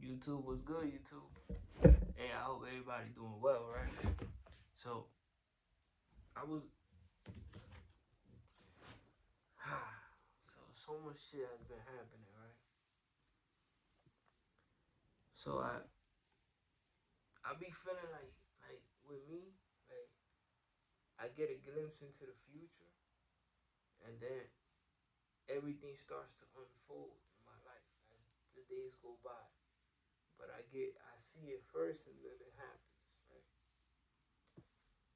YouTube was good, YouTube. Hey, I hope everybody doing well, right? So I was so much shit has been happening, right? So I be feeling like with me, like I get a glimpse into the future and then everything starts to unfold in my life as the days go by. But I see it first and then it happens, right?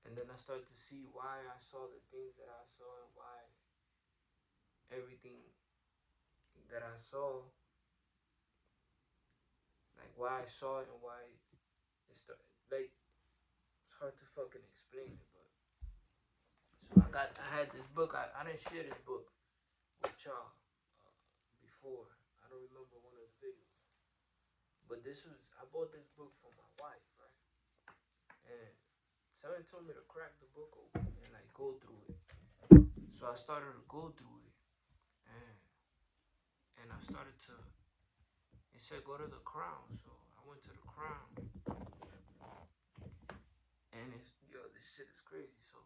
And then I start to see why I saw the things that I saw and why everything that I saw, like why I saw it and why it started. Like it's hard to fucking explain it, but so I had this book. I didn't share this book with y'all before. I don't remember one of the videos, but this was I bought this book for my wife, right? And someone told me to crack the book open and like go through it. So I started to go through it, and I started to. It said go to the crown, so I went to the crown, and it's yo, this shit is crazy. So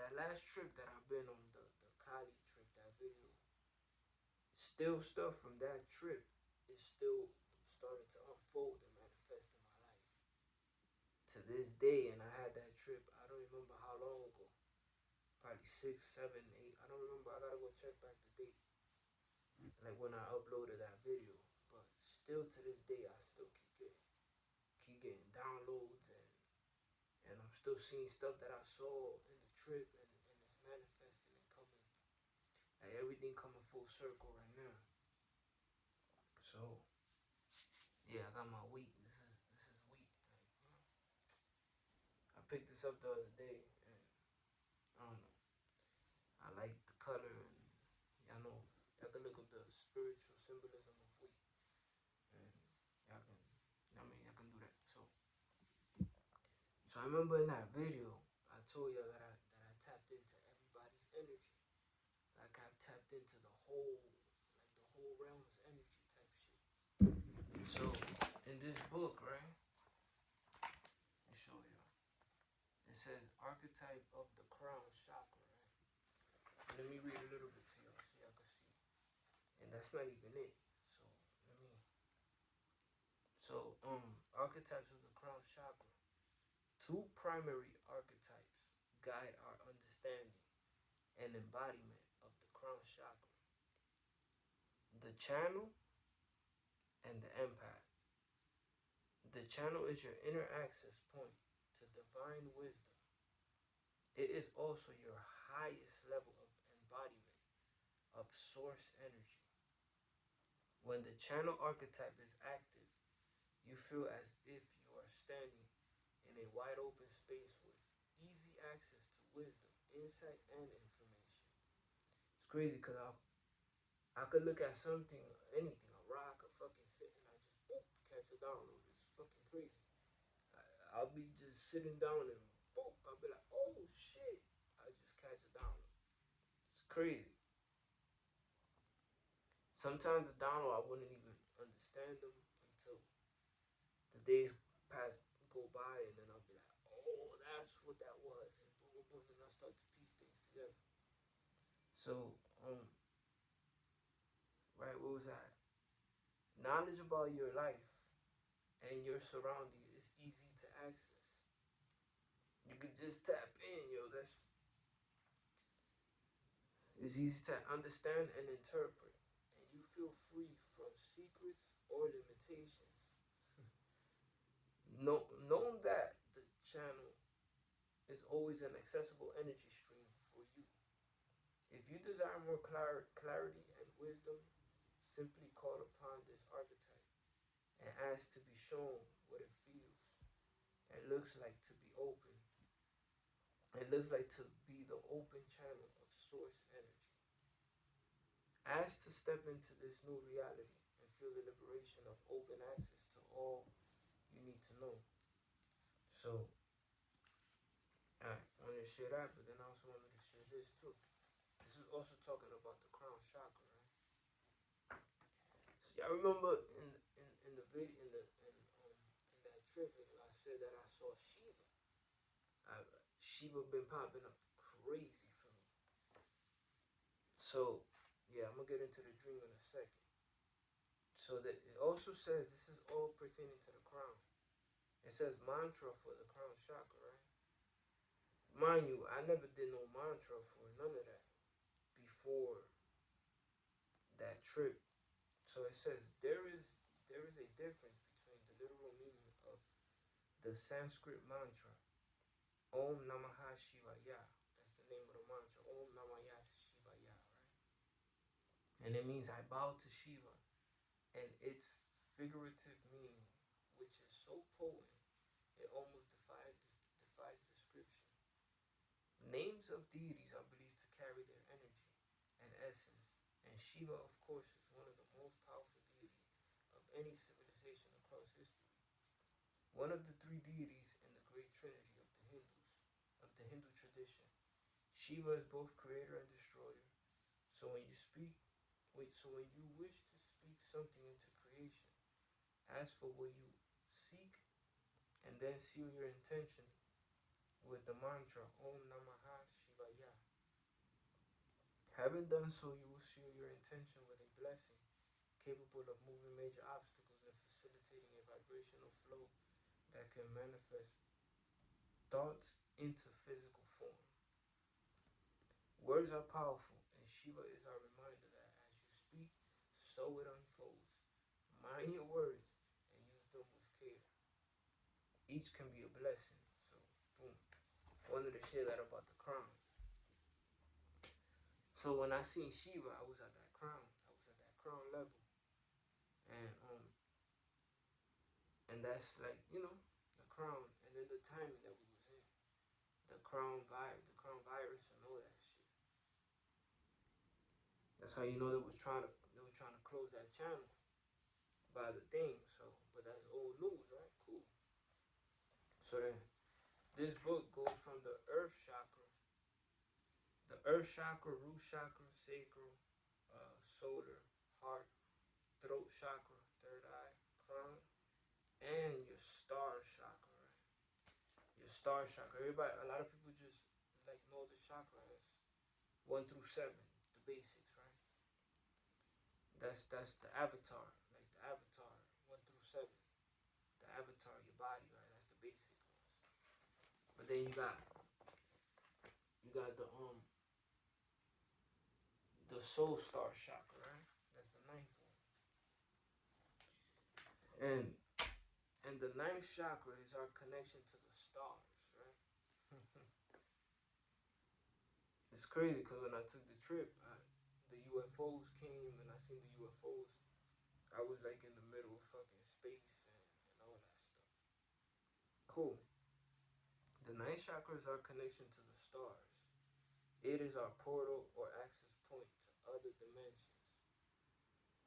that last trip that I've been on, the Cali trip, that video, still stuff from that trip is still starting to unfold and manifest in my life to this day. And I had that trip. I don't remember how long ago. Probably 6, 7, 8. I don't remember. I gotta go check back the date. Like when I uploaded that video. But still to this day, I still keep getting downloads and I'm still seeing stuff that I saw in the trip and it's manifesting and coming. Like everything coming full circle right now. So yeah, I got my wheat. This is wheat. Like I picked this up the other day and I don't know. I like the color and y'all know y'all can look up the spiritual symbolism of wheat and y'all can I mean y'all can do that. So I remember in that video I told y'all that I tapped into everybody's energy. Like I tapped into the whole realm's energy type shit. So in this book, right? Let me show you. It says archetype of the crown chakra, right? Let me read a little bit to y'all so y'all can see. And that's not even it. So let me. Archetypes of the crown chakra. Two primary archetypes guide our understanding and embodiment of the crown chakra: the channel and the empath. The channel is your inner access point to divine wisdom. It is also your highest level of embodiment of source energy. When the channel archetype is active, you feel as if you are standing in a wide open space with easy access to wisdom, insight, and information. It's crazy because I could look at something, anything, a rock, a fucking sit, and I just boop, catch a download. It's fucking crazy. I'll be just sitting down and boop, I'll be like, oh shit, I just catch a download. It's crazy. Sometimes the download I wouldn't even understand them until the days pass go by, and then I'll be like, oh, that's what that was, and boom, boom, boom, and I start to piece things together. So, right, what was that? Knowledge about your life and your surroundings is easy to access. You could just tap in, yo. It's easy to understand and interpret, and you feel free from secrets or limitations. Knowing that the channel is always an accessible energy stream for you. If you desire more clarity and wisdom, simply call upon this archetype and ask to be shown what it feels and looks like to be open. It looks like to be the open channel of source energy. Ask to step into this new reality and feel the liberation of open access to all you need to know. So, I wanted to share that, but then I also wanted to share this too. This is also talking about the crown chakra, right? So y'all remember in in that trip video, I said that I saw Shiva. I, Shiva been popping up crazy for me. So yeah, I'm gonna get into the dream in a second. So that it also says this is all pertaining to the crown. It says mantra for the crown chakra, right? Mind you, I never did no mantra for none of that before that trip. So it says there is a difference between the literal meaning of the Sanskrit mantra Om Namaha Shivaya. That's the name of the mantra. Om Namaya Shivaya, right? And it means I bow to Shiva, and its figurative meaning, which is so potent, it almost defies description. Names of deities are believed to carry their energy and essence, and Shiva, of course, is one of the most powerful deities of any civilization across history. One of the three deities in the great trinity of the Hindu tradition. Shiva is both creator and destroyer. So when you speak, so when you wish to speak something into creation, ask for what you seek, and then seal your intention with the mantra Om Namaha Shivaya. Having done so, you will seal your intention with a blessing capable of moving major obstacles and facilitating a vibrational flow that can manifest thoughts into physical form. Words are powerful, and Shiva is our reminder that as you speak, so it unfolds. Mind your words and use them with care. Each can be a blessing. So, boom. Wanted to share that about the crown. So when I seen Shiva, I was at that crown. I was at that crown level, and that's like the crown, and then the timing that we was in, the crown virus, and all that shit. That's how you know they were trying to close that channel by the thing. So, but that's old news, right? Cool. So then, this book goes from the earth chakra, root chakra, sacral, solar, heart, throat chakra, third eye, crown, and your star chakra, right? Your star chakra. Everybody, a lot of people just like know the chakra as 1 through 7, the basics, right? That's the avatar, like the avatar 1 through 7. The avatar, your body, right? That's the basic ones. But then you got the soul star chakra, right? That's the ninth one. And the ninth chakra is our connection to the stars, right? It's crazy because when I took the trip, the UFOs came and I seen the UFOs. I was like in the middle of fucking space and all that stuff. Cool. The ninth chakra is our connection to the stars. It is our portal or access point to other dimensions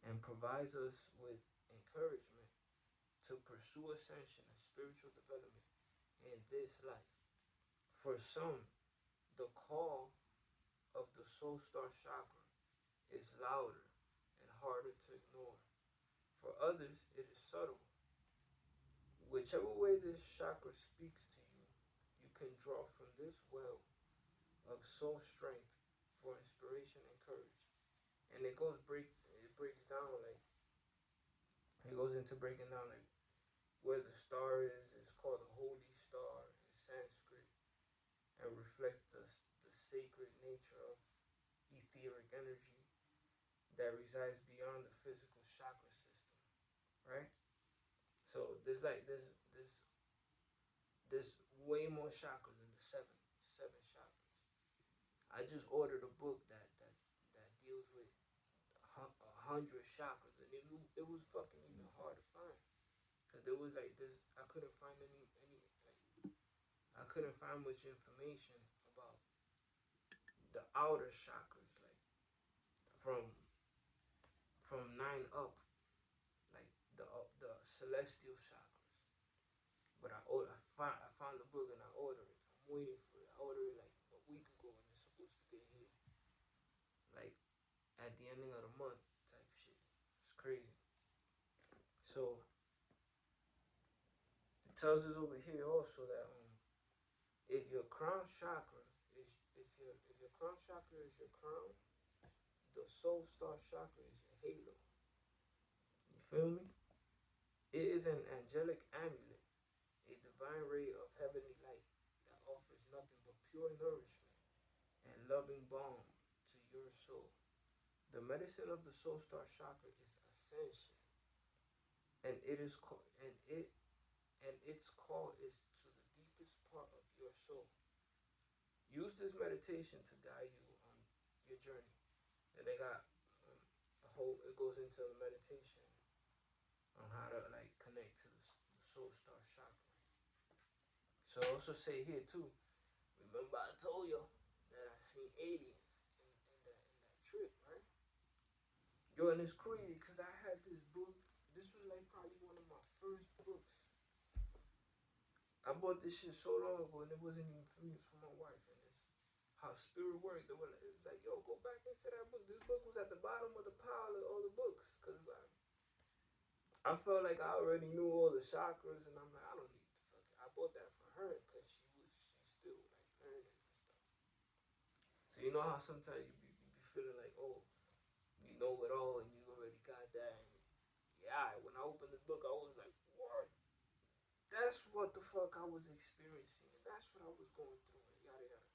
and provides us with encouragement to pursue ascension and spiritual development in this life. For some, the call of the soul star chakra is louder and harder to ignore. For others, it is subtle. Whichever way this chakra speaks to you, you can draw from this well of soul strength for inspiration and courage. And it breaks down like it goes into breaking down like where the star is. It's called the holy star in Sanskrit and reflects the sacred nature of etheric energy that resides beyond the physical chakra system, right? So there's way more chakras than the seven chakras. I just ordered a book that deals with 100 chakras, and it was fucking even hard to find because there was like this. I couldn't find any like I couldn't find much information about the outer chakras, like from nine up, like the celestial chakras. But I found the book and I ordered it. I'm waiting for it. I ordered it like a week ago and it's supposed to get here like at the ending of the month type shit. It's crazy. So tells us over here also that if your crown chakra is if your crown chakra is your crown, the soul star chakra is your halo. You feel me? It is an angelic amulet, a divine ray of heavenly light that offers nothing but pure nourishment and loving balm to your soul. The medicine of the soul star chakra is ascension, and it is called and its call is to the deepest part of your soul. Use this meditation to guide you on your journey. And they got the whole. It goes into the meditation on how to like connect to the soul star chakra. So I also say here too. Remember I told you that I seen aliens in that trip, right? Yo, and it's crazy because I had this book. This was like probably one of my first books. I bought this shit so long ago, and it wasn't even for me. It was for my wife, and it's how spirit worked. They were like, it was like, yo, go back into that book. This book was at the bottom of the pile of all the books because I felt like I already knew all the chakras, and I'm like, I don't need to fuck it. I bought that for her because she's still like learning and stuff. So you know how sometimes you be feeling like, oh, you know it all, and you already got that. And yeah, when I opened the book, I was like, what? That's what the fuck I was experiencing, and that's what I was going through, and yada yada.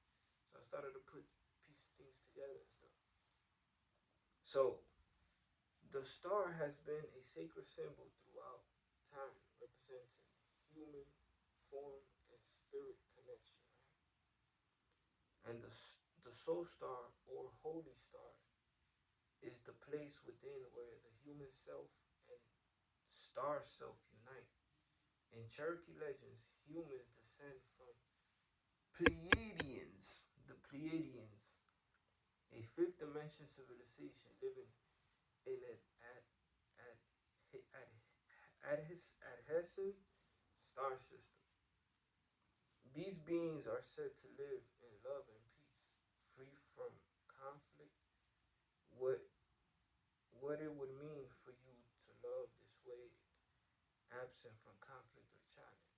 So I started to put piece things together and stuff. So the star has been a sacred symbol throughout time, representing human form and spirit connection, right? And the soul star or holy star is the place within where the human self and star self unite. In Cherokee legends, humans descend from Pleiadians, the Pleiadians, a fifth dimension civilization living in an at at adhesive star system. These beings are said to live in love and peace, free from conflict. What what it would mean for you to love this way, absent from conflict or challenge.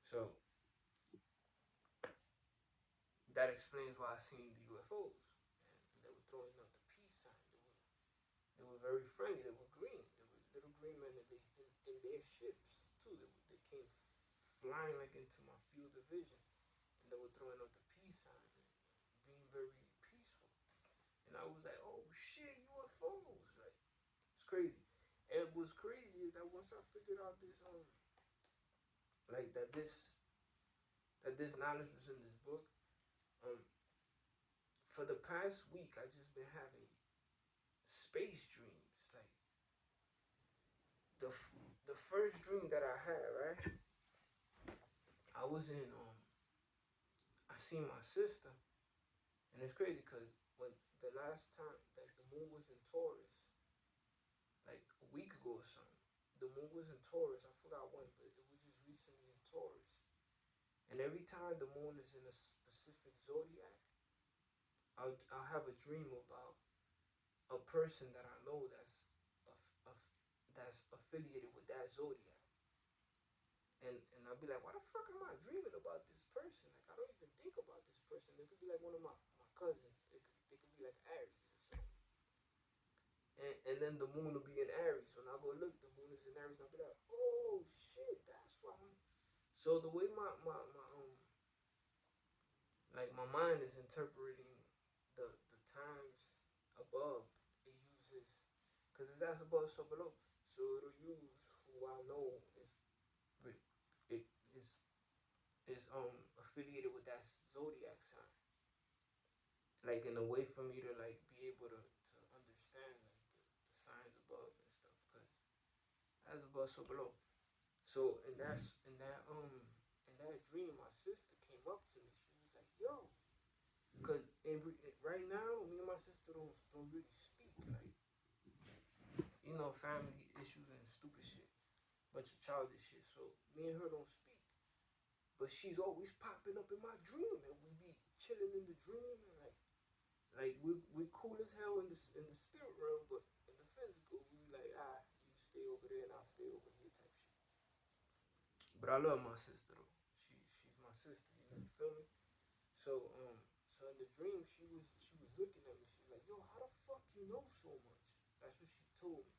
So that explains why I seen the UFOs, and they were throwing up the peace sign. They were very friendly. They were green. They were little green men, and in their ships too. They came flying like into my field of vision, and they were throwing up the peace sign and being very peaceful. And I was like, oh shit, UFOs! Like it's crazy. And what's crazy is that once I figured out this like that this knowledge was in this book, um, for the past week I just been having space dreams. Like the the first dream that I had, right? I was in I seen my sister, and it's crazy because when the last time like the moon was in Taurus, like a week ago or something, the moon was in Taurus. I forgot when, but it was just recently in Taurus. And every time the moon is in a specific zodiac, I'll have a dream about a person that I know that's affiliated with that zodiac. And I'll be like, why the fuck am I dreaming about this person? Like I don't even think about this person. It could be like one of my cousins. It could be like Aries or something. And then the moon will be in Aries. When I go look, the moon is in Aries. I'll be like, oh shit, that's why. So the way my like my mind is interpreting the times above, it uses because it's as above so below. So it'll use who I know it is affiliated with that zodiac sign, like in a way for me to like be able to understand like the signs above and stuff, because as above so below. So in that dream, my sister came up to me. She was like, "Yo," because right now, me and my sister don't really speak. Like family issues and stupid shit, bunch of childish shit. So me and her don't speak. But she's always popping up in my dream, and we be chilling in the dream, and like we cool as hell in the spirit realm, but in the physical, we like you stay over there and I'll stay over here type shit. But I love my sister though. She's my sister. You feel me? So so in the dream she was looking at me. She's like, yo, how the fuck you know so much? That's what she told me.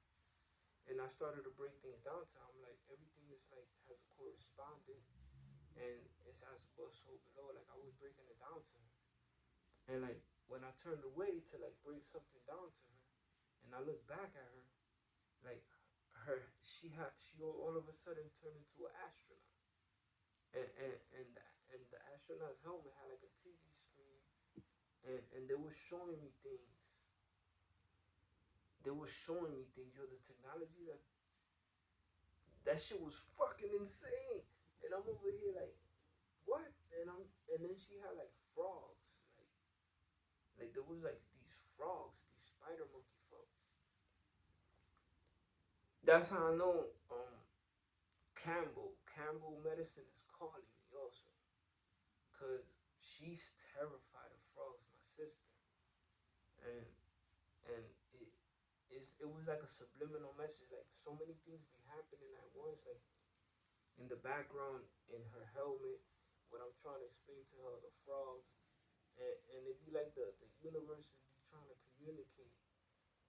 And I started to break things down to her. I'm like, everything is like has a correspondent and it's as above so below. Like I was breaking it down to her. And like when I turned away to like break something down to her and I looked back at her, like she all of a sudden turned into an astronaut. And the astronaut's helmet had like a TV screen and they were showing me things. They were showing me things. Yo, the technology that shit was fucking insane. And I'm over here like, what? And then she had like frogs, like there was like these frogs, these spider monkey frogs. That's how I know Campbell medicine is calling me also, cause she's terrified of frogs, my sister, and and it was like a subliminal message. Like so many things be happening at once. Like in the background, in her helmet, what I'm trying to explain to her, the frogs, and it be like the universe is be trying to communicate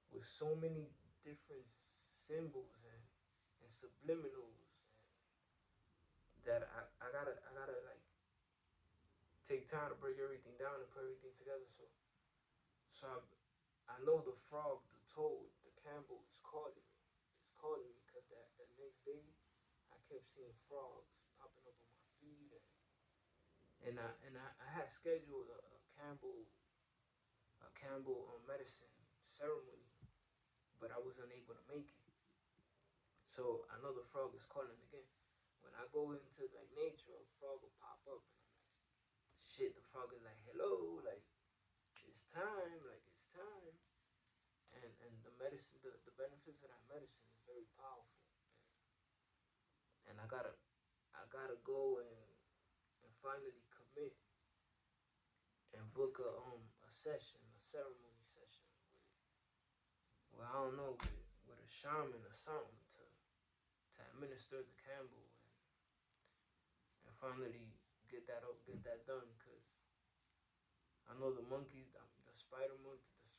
with so many different symbols and subliminals that I gotta like take time to break everything down and put everything together. So I know the frog, the toad, the Campbell is calling me. It's calling me because that next day I kept seeing frogs popping up on my feed and I had scheduled a Campbell medicine ceremony, but I was unable to make it. So I know the frog is calling again. When I go into like nature, a frog will pop up, and I'm like, shit. The frog is like, hello, like it's time, like it's time. And the medicine, the benefits of that medicine is very powerful. And I gotta go and finally commit and book a session, a ceremony session with I don't know with a shaman or something to administer the Campbell and finally get that done because I know the monkeys, the spider monkey, the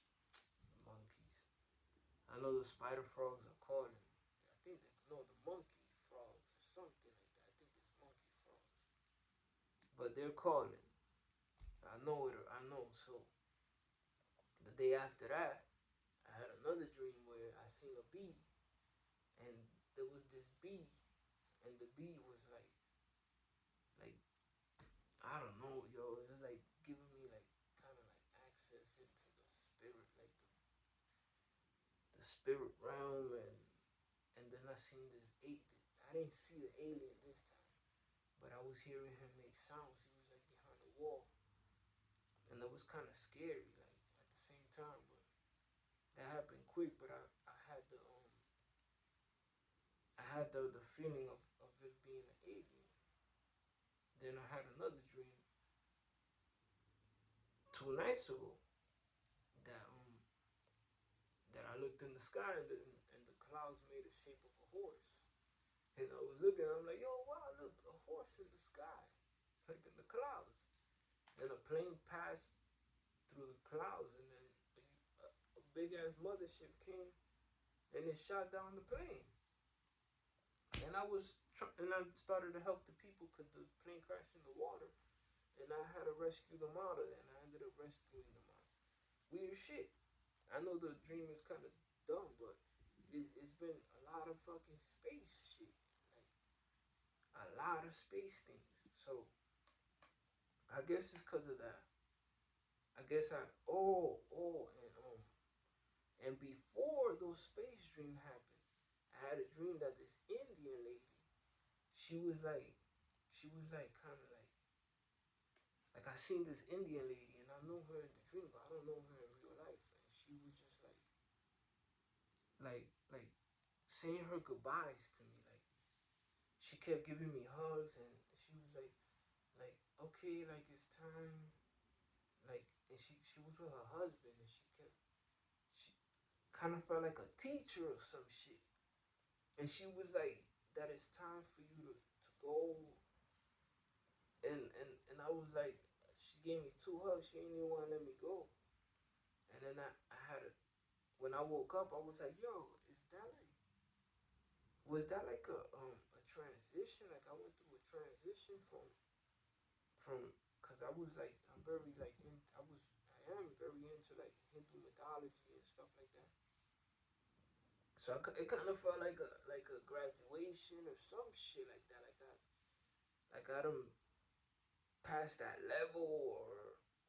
monkeys. I know the spider frogs are calling. I think they no the monkey frogs or something like that. I think it's monkey frogs, but they're calling. I know it. I know. So the day after that, I had another dream where I seen a bee, and there was this bee, and the bee was like I don't know, yo. It was like giving me like kind of like access into the spirit, like the spirit realm, and then I seen this eight. I didn't see the alien this time, but I was hearing him make sounds. He was like behind the wall, and it was kind of scary, like at the same time. But that happened quick. But I had the feeling of it being an alien. Then I had another dream 2 nights ago that that I looked in the sky and the clouds made a shape of a horse. And I was looking, I'm like, yo, wow, look, a horse in the sky, like in the clouds. And a plane passed through the clouds, and then a big ass mothership came and it shot down the plane. And and I started to help the people because the plane crashed in the water, and I had to rescue them out of there. And I ended up rescuing them out. Weird shit. I know the dream is kind of dumb, but it's been a lot of fucking space shit, like a lot of space things. So I guess it's because of that. I guess I and before those space dream happened, I had a dream that this Indian lady, she was like, she was kind of like I seen this Indian lady and I know her in the dream, but I don't know her in real life, and she was just like saying her goodbyes to me, like she kept giving me hugs and she was like okay, like it's time, like and she was with her husband and she kind of felt like a teacher or some shit. And she was like, that it's time for you to go, and I was like, she gave me two hugs. She didn't even want to let me go. And then I had a, when I woke up, I was like, yo, was that like a transition? Like I went through a transition from, cause I was like, I'm very like I am very into like Hindu mythology and stuff like that. So it kind of felt like a graduation or some shit like that. Like I done passed that level,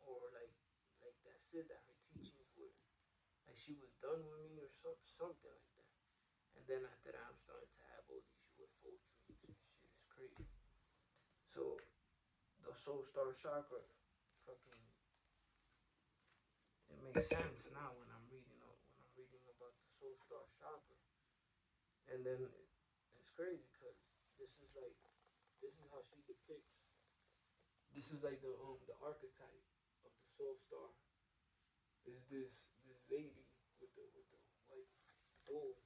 or like that's it. That her teachings were like she was done with me or something like that. And then after that, I'm starting to have all these UFO dreams and shit. It's crazy. So the soul star chakra, fucking, it makes sense now when I'm reading about the soul star chakra. And then it's crazy because this is like this is how she depicts. This is like the archetype of the soul star. Is this lady with the white bull,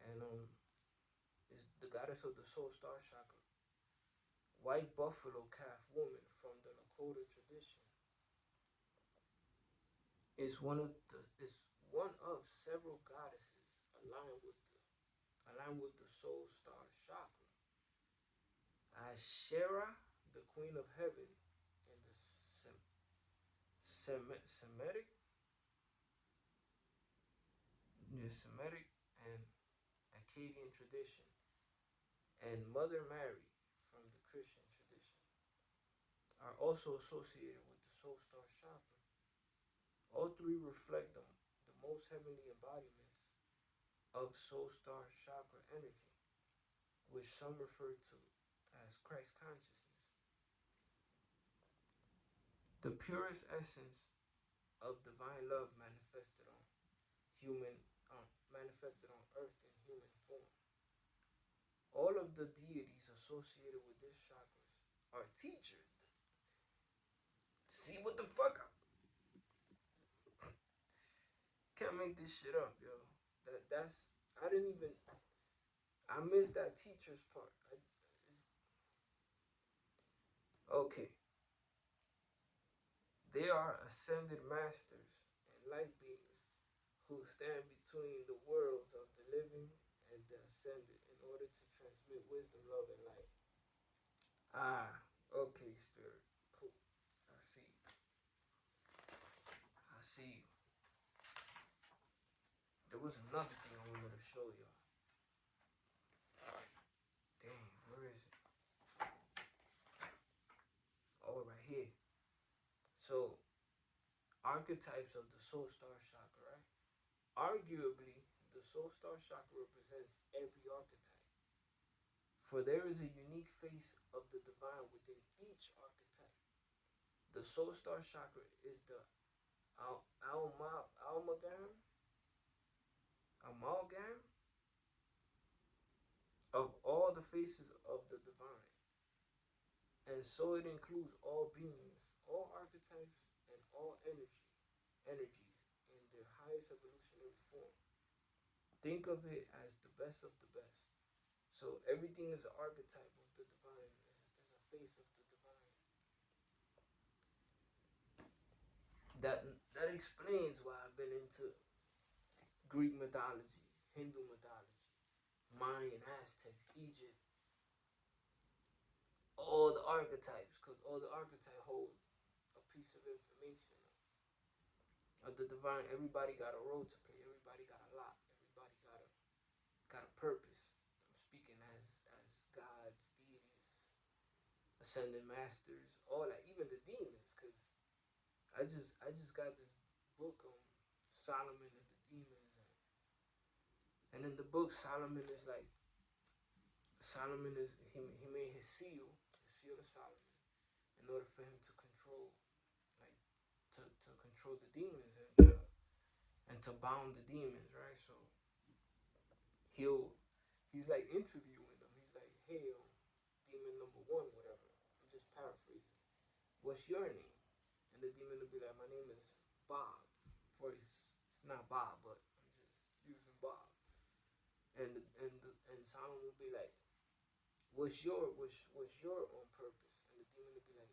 and is the goddess of the soul star chakra, white buffalo calf woman from the Lakota tradition, is one of several goddesses aligned with the soul star chakra. Asherah, the queen of heaven, in the Semitic, Semitic and Akkadian tradition, and Mother Mary from the Christian tradition are also associated with the soul star chakra. All three reflect the most heavenly embodiments of soul star chakra energy, which some refer to as Christ consciousness, the purest essence of divine love human manifested on earth in human form. All of the deities associated with this chakras are teachers. See what the fuck? Can't make this shit up, yo. That's I didn't even I missed that teacher's part. Okay, they are ascended masters and light beings who stand between the worlds of the living and the ascended in order to transmit wisdom, love, and light. Ah, okay, spirit. Cool. I see. I see. There was another thing I wanted to show y'all. Damn, where is it? Oh, right here. So, archetypes of the soul star chakra, right? Arguably, the soul star chakra represents every archetype, for there is a unique face of the divine within each archetype. The soul star chakra is the amalgam of all the faces of the divine, and so it includes all beings, all archetypes, and all energies in their highest evolutionary form. Think of it as the best of the best. So everything is an archetype of the divine, is a face of the divine. That that explains why I've been into Greek mythology, Hindu mythology, Mayan, Aztecs, Egypt, all the archetypes, because all the archetypes hold a piece of information of the divine. Everybody got a role to play. Everybody got a lot. Everybody got a purpose. I'm speaking as gods, deities, ascended masters, all that, even the demons, because I just got this book on Solomon and the demons, and in the book Solomon is he made his seal of Solomon, in order for him to control, like to control the demons, and to bound the demons, right? So he'll he's like interviewing them. He's like, hey, demon number one, whatever. I'm just paraphrasing. What's your name? And the demon will be like, my name is Bob. Or it's not Bob, but I'm just using Bob. And Solomon will be like, what's your purpose? And the demon would be like,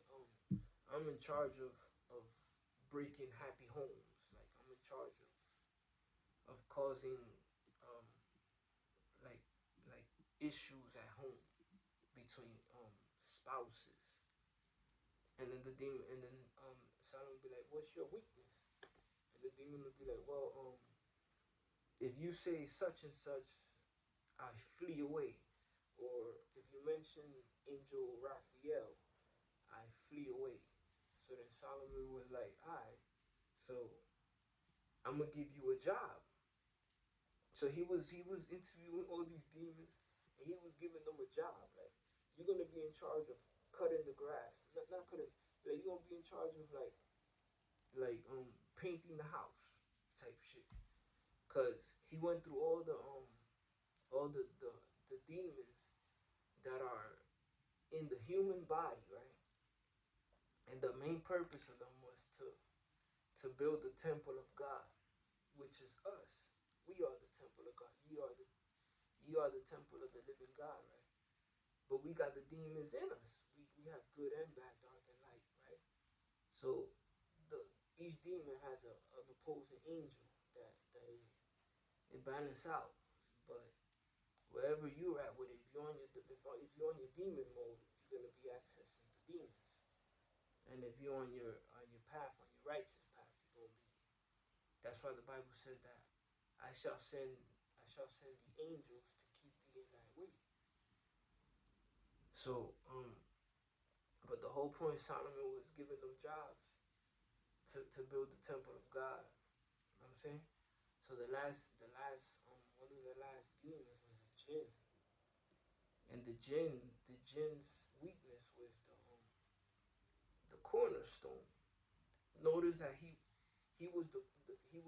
I'm in charge of breaking happy homes. Like I'm in charge of causing um like like issues at home between spouses. And then the demon and then Solomon would be like, what's your weakness? And the demon would be like, well, if you say such and such, I flee away. Or if you mention Angel Raphael, I flee away. So then Solomon was like, alright, so I'm gonna give you a job. So he was interviewing all these demons, and he was giving them a job. Like you're gonna be in charge of cutting the grass, not cutting. Like you're gonna be in charge of painting the house type shit. Cause he went through all the demons that are in the human body, right? And the main purpose of them was to build the temple of God, which is us. We are the temple of God. You are the temple of the living God, right? But we got the demons in us. We have good and bad, dark and light, right? So the each demon has an opposing angel that it balances out. But wherever you're at with it, if you're on your demon mode, you're gonna be accessing the demons. And if you're on your path, on your righteous path, you're gonna be. That's why the Bible says that I shall send the angels to keep thee in thy way. So but the whole point Solomon was giving them jobs to build the temple of God. You know what I'm saying? So one of the last demons was a jinn, and the jinn's weakness was the cornerstone. Notice that he was the he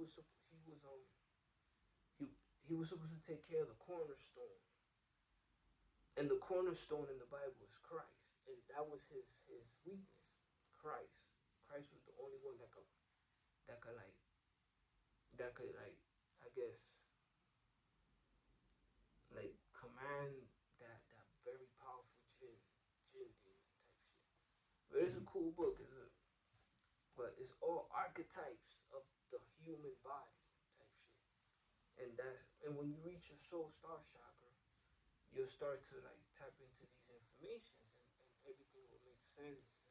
he was supposed to take care of the cornerstone, and the cornerstone in the Bible is Christ, and that was his weakness. Christ, Christ was the only one that could like I guess like command that very powerful jinn demon type shit. But it's a cool book, but it's all archetypes of the human body type shit. And when you reach your soul star chakra, you'll start to like tap into these informations, and everything will make sense.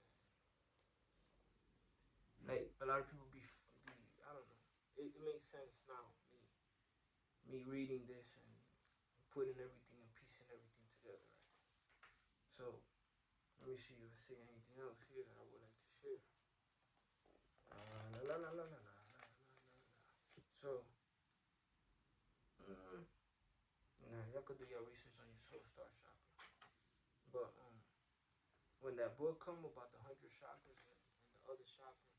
And like a lot of people be I don't know. It makes sense now. Me reading this and putting everything and piecing everything together, right? So let me see if I see anything else here that I would like to share. La la la la la la la la. So, nah, y'all could do your research on your soul star chakra. But when that book come about the 100 chakras and the other chakra,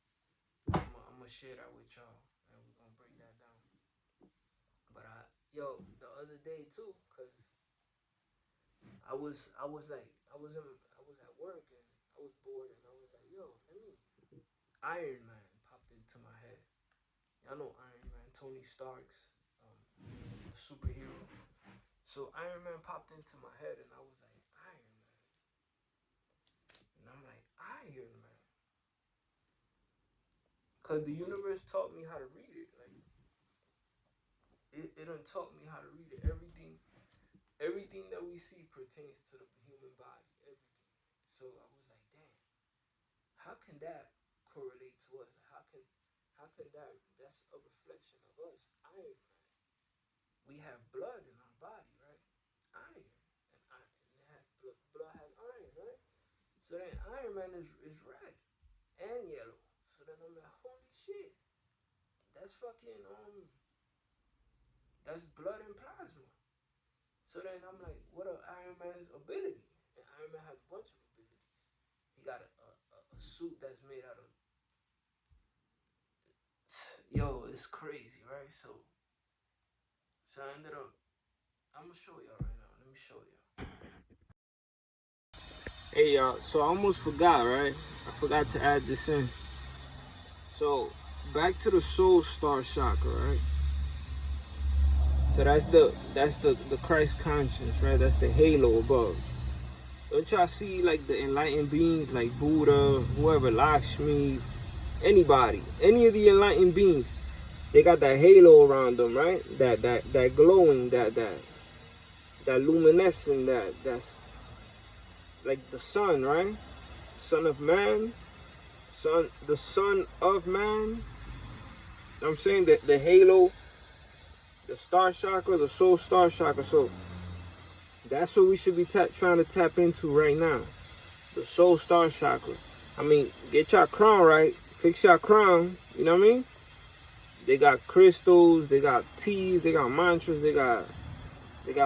I'm gonna share that with y'all, and we're gonna break that down. But the other day too, cause I was at work and I was bored and I was like, Iron Man popped into my head. Y'all know Iron Man, Tony Stark's superhero. So Iron Man popped into my head and I was like, Iron Man. And I'm like, Iron Man. Cause the universe taught me how to read it. Like it done taught me how to read it. Everything that we see pertains to the human body. Everything. So I was like, damn, how can that correlate to us? How can that's a reflection of us? Iron Man. We have blood in our body, right? Iron. And blood has iron, right? So then Iron Man is red and yellow. So then I'm like, holy shit. That's fucking that's blood and plasma. So then I'm like, what are Iron Man's ability? And Iron Man has a bunch of abilities. He got a suit that's made out of it's crazy, right? So I ended up I'm gonna show y'all right now. Let me show y'all. Hey y'all, so I almost forgot, right? I forgot to add this in. So back to the soul star chakra, right? So that's the Christ conscience, right? That's the halo above. Don't y'all see like the enlightened beings like Buddha, whoever, Lakshmi, anybody, any of the enlightened beings, they got that halo around them, right? That glowing, that luminescent, that's like the sun, right? Son of man, the son of man. I'm saying that the halo, the star chakra, the soul star chakra. So that's what we should be trying to tap into right now. The soul star chakra. I mean, get your crown right. Fix your crown. You know what I mean? They got crystals, they got teas, they got mantras, they got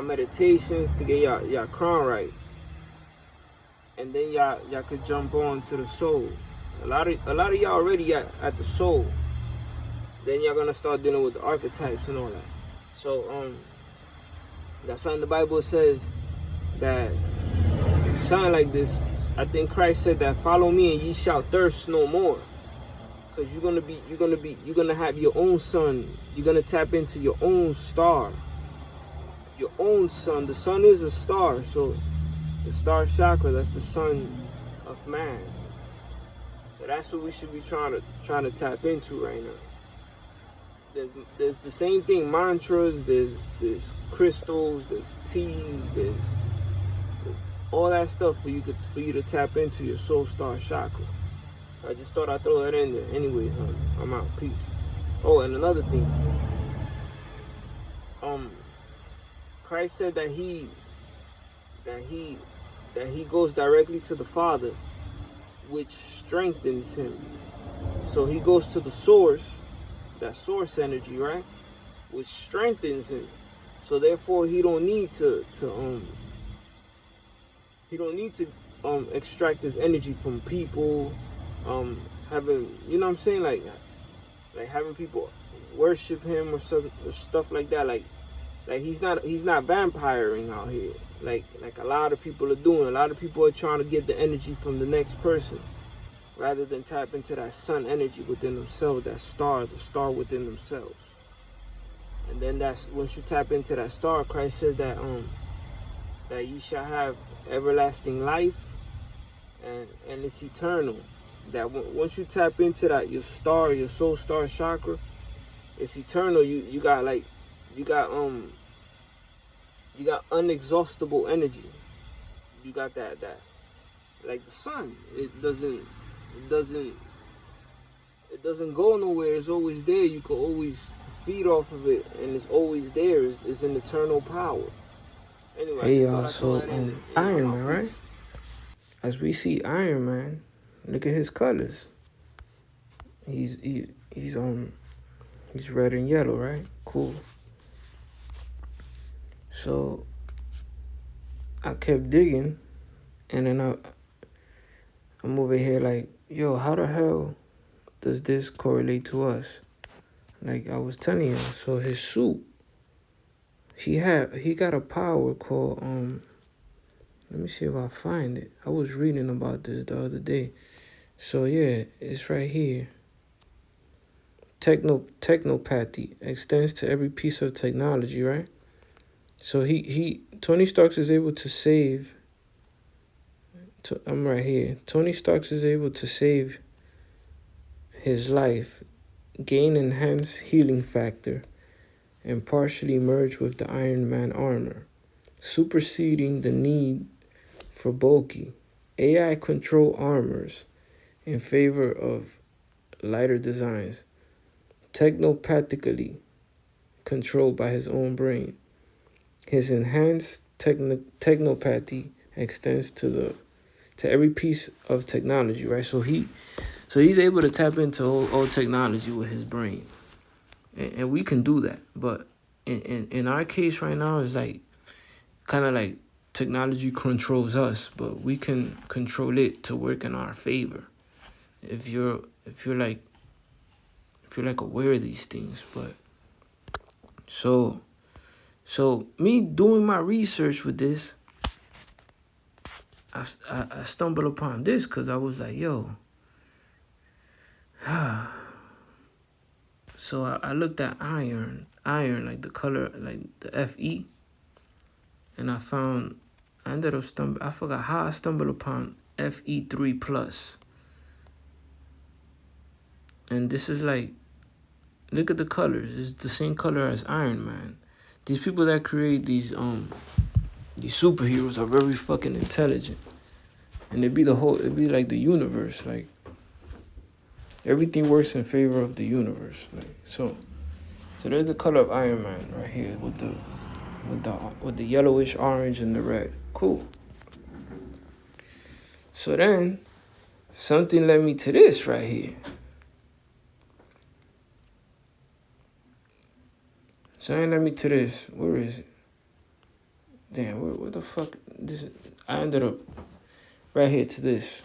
meditations to get your crown right. And then y'all could jump on to the soul. A lot of y'all already at the soul. Then y'all gonna start dealing with the archetypes and all that. So that's why in the Bible it says that something like this. I think Christ said that follow me and ye shall thirst no more. Cause you're gonna have your own sun. You're gonna tap into your own star. Your own sun. The sun is a star, so the star chakra, that's the sun of man. So that's what we should be trying to tap into right now. There's the same thing, mantras, there's crystals, there's teas, there's all that stuff for you to tap into your soul star chakra. So I just thought I'd throw that in there. Anyways, I'm out. Peace. Oh, and another thing. Christ said that he goes directly to the Father, which strengthens him. So he goes to the source, that source energy, right? Which strengthens him. So therefore he don't need to extract his energy from people, having, you know what I'm saying, like having people worship him or stuff like that. Like he's not vampiring out here. Like a lot of people are doing. A lot of people are trying to get the energy from the next person, rather than tap into that sun energy within themselves, that star, the star within themselves. And then that's once you tap into that star, Christ said that you shall have everlasting life, and it's eternal. That once you tap into that, your star, your soul star chakra, it's eternal. You got unexhaustible energy. You got that like the sun. It doesn't go nowhere. It's always there. You can always feed off of it, and it's always there. It's an eternal power. Anyway, I Hey just thought y'all, I'd throw so that in there. I'm Iron out. Man, Peace. right? As we see Iron Man, look at his colors. He's red and yellow, right? Cool. So I kept digging, and then I'm over here like, yo, how the hell does this correlate to us? Like I was telling you, so his suit, he got a power called let me see if I find it. I was reading about this the other day. So yeah, it's right here. Technopathy extends to every piece of technology, right? So Tony Stark is able to save. I'm right here. Tony Stark is able to save his life, gain enhanced healing factor, and partially merge with the Iron Man armor, superseding the need for bulky AI control armors in favor of lighter designs, technopathically controlled by his own brain. His enhanced technopathy extends to every piece of technology, right? So he's able to tap into all technology with his brain, and we can do that. But in our case right now, it's like kind of like technology controls us, but we can control it to work in our favor. If you're like aware of these things, but so me doing my research with this, I stumbled upon this because I was like, yo. So I looked at iron like the color, like the Fe, and I found I ended up stumbling. I forgot how I stumbled upon Fe3 plus. And this is like, look at the colors. It's the same color as Iron Man. These people that create these superheroes are very fucking intelligent. And it'd be like the universe. Like, everything works in favor of the universe. Like, so there's the color of Iron Man right here with the yellowish orange and the red. Cool. So then something led me to this right here. Something led me to this. Where is it? Damn, where the fuck? I ended up right here to this.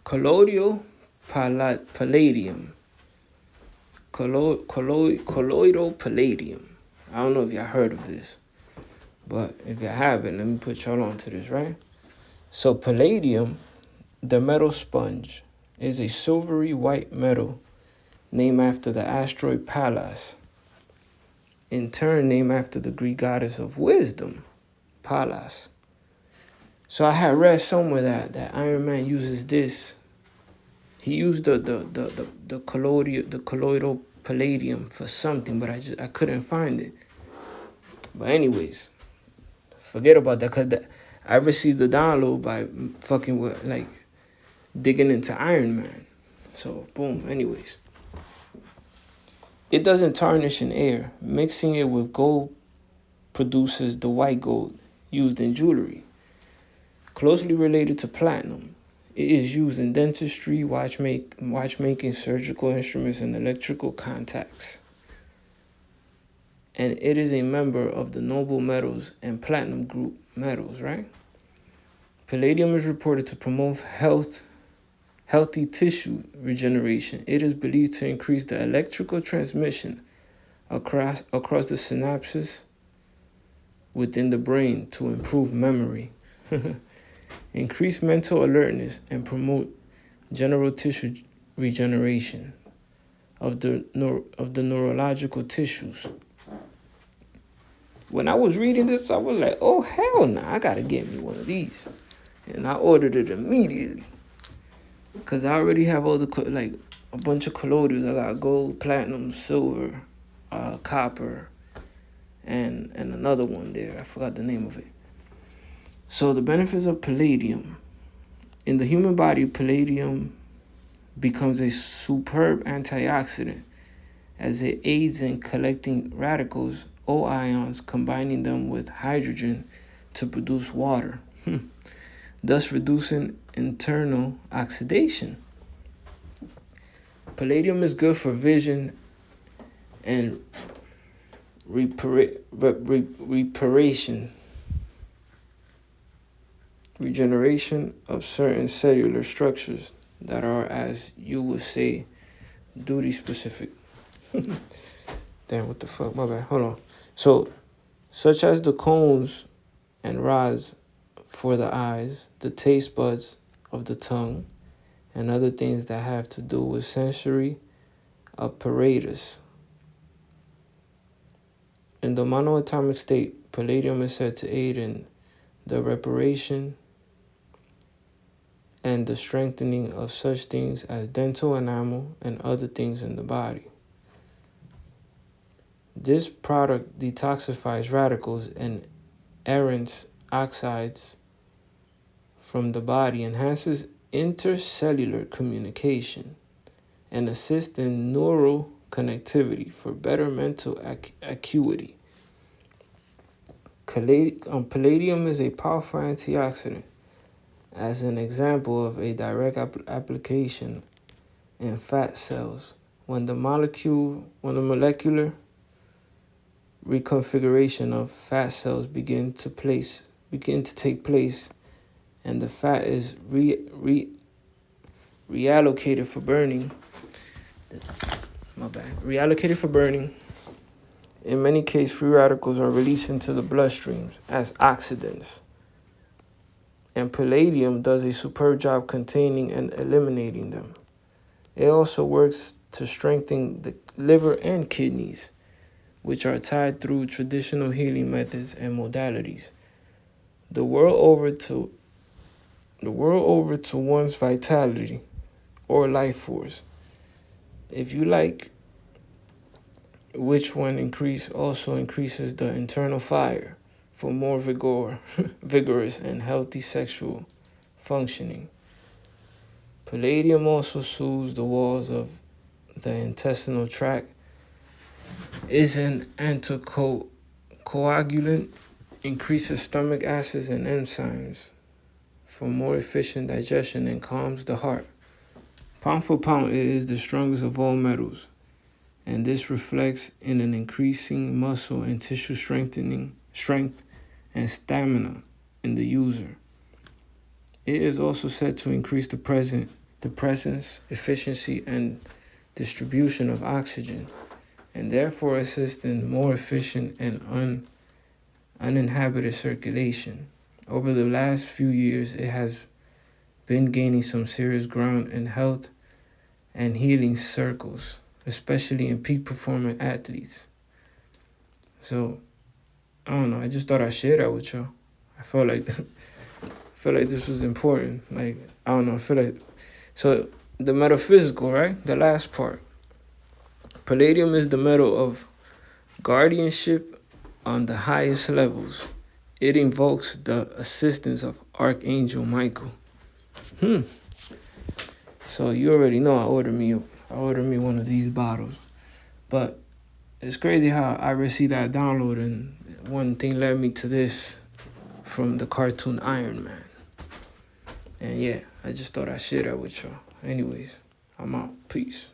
Colloidal palladium. Colloidal palladium. I don't know if y'all heard of this, but if you haven't, let me put y'all on to this, right? So palladium, the metal sponge, is a silvery white metal named after the asteroid Pallas, in turn named after the Greek goddess of wisdom, Pallas. So I had read somewhere that Iron Man uses this. He used the colloidal palladium for something, but I couldn't find it. But anyways, forget about that, because I received the download by fucking with, like, digging into Iron Man. So boom. Anyways, it doesn't tarnish in air. Mixing it with gold produces the white gold used in jewelry. Closely related to platinum, it is used in dentistry, watchmaking, surgical instruments, and electrical contacts. And it is a member of the noble metals and platinum group metals, right? Palladium is reported to promote healthy tissue regeneration. It is believed to increase the electrical transmission across the synapses within the brain to improve memory, increase mental alertness, and promote general tissue regeneration of the neurological tissues. When I was reading this, I was like, oh, hell no, I gotta get me one of these. And I ordered it immediately, because I already have all a bunch of colloidals. I got gold, platinum, silver, copper, and another one there. I forgot the name of it. So the benefits of palladium. In the human body, palladium becomes a superb antioxidant as it aids in collecting radicals, O ions, combining them with hydrogen to produce water, thus reducing internal oxidation. Palladium is good for vision and regeneration of certain cellular structures that are, as you would say, duty specific. Damn, what the fuck? My bad. Hold on. So, such as the cones and rods for the eyes, the taste buds of the tongue, and other things that have to do with sensory apparatus. In the monoatomic state, palladium is said to aid in the reparation and the strengthening of such things as dental enamel and other things in the body. This product detoxifies radicals and errant oxides from the body, enhances intercellular communication, and assists in neural connectivity for better mental acuity. Palladium is a powerful antioxidant. As an example of a direct application in fat cells, when the molecular reconfiguration of fat cells begin to take place, and the fat is reallocated for burning. Reallocated for burning. In many cases, free radicals are released into the bloodstreams as oxidants. And palladium does a superb job containing and eliminating them. It also works to strengthen the liver and kidneys, which are tied through traditional healing methods and modalities. The world over to one's vitality or life force. If you like which one also increases the internal fire for more vigorous and healthy sexual functioning. Palladium also soothes the walls of the intestinal tract, is an anticoagulant, increases stomach acids and enzymes for more efficient digestion, and calms the heart. Pound for pound, it is the strongest of all metals, and this reflects in an increasing muscle and tissue strength and stamina in the user. It is also said to increase the presence, efficiency, and distribution of oxygen, and therefore assist in more efficient and uninhibited circulation. Over the last few years, it has been gaining some serious ground in health and healing circles, especially in peak performing athletes. So, I don't know, I just thought I'd share that with y'all. I felt like this was important. Like, I don't know, I feel like, so the metaphysical, right? The last part. Palladium is the metal of guardianship on the highest levels. It invokes the assistance of Archangel Michael. So you already know I ordered me one of these bottles. But it's crazy how I received that download, and one thing led me to this from the cartoon Iron Man. And yeah, I just thought I'd share that with y'all. Anyways, I'm out. Peace.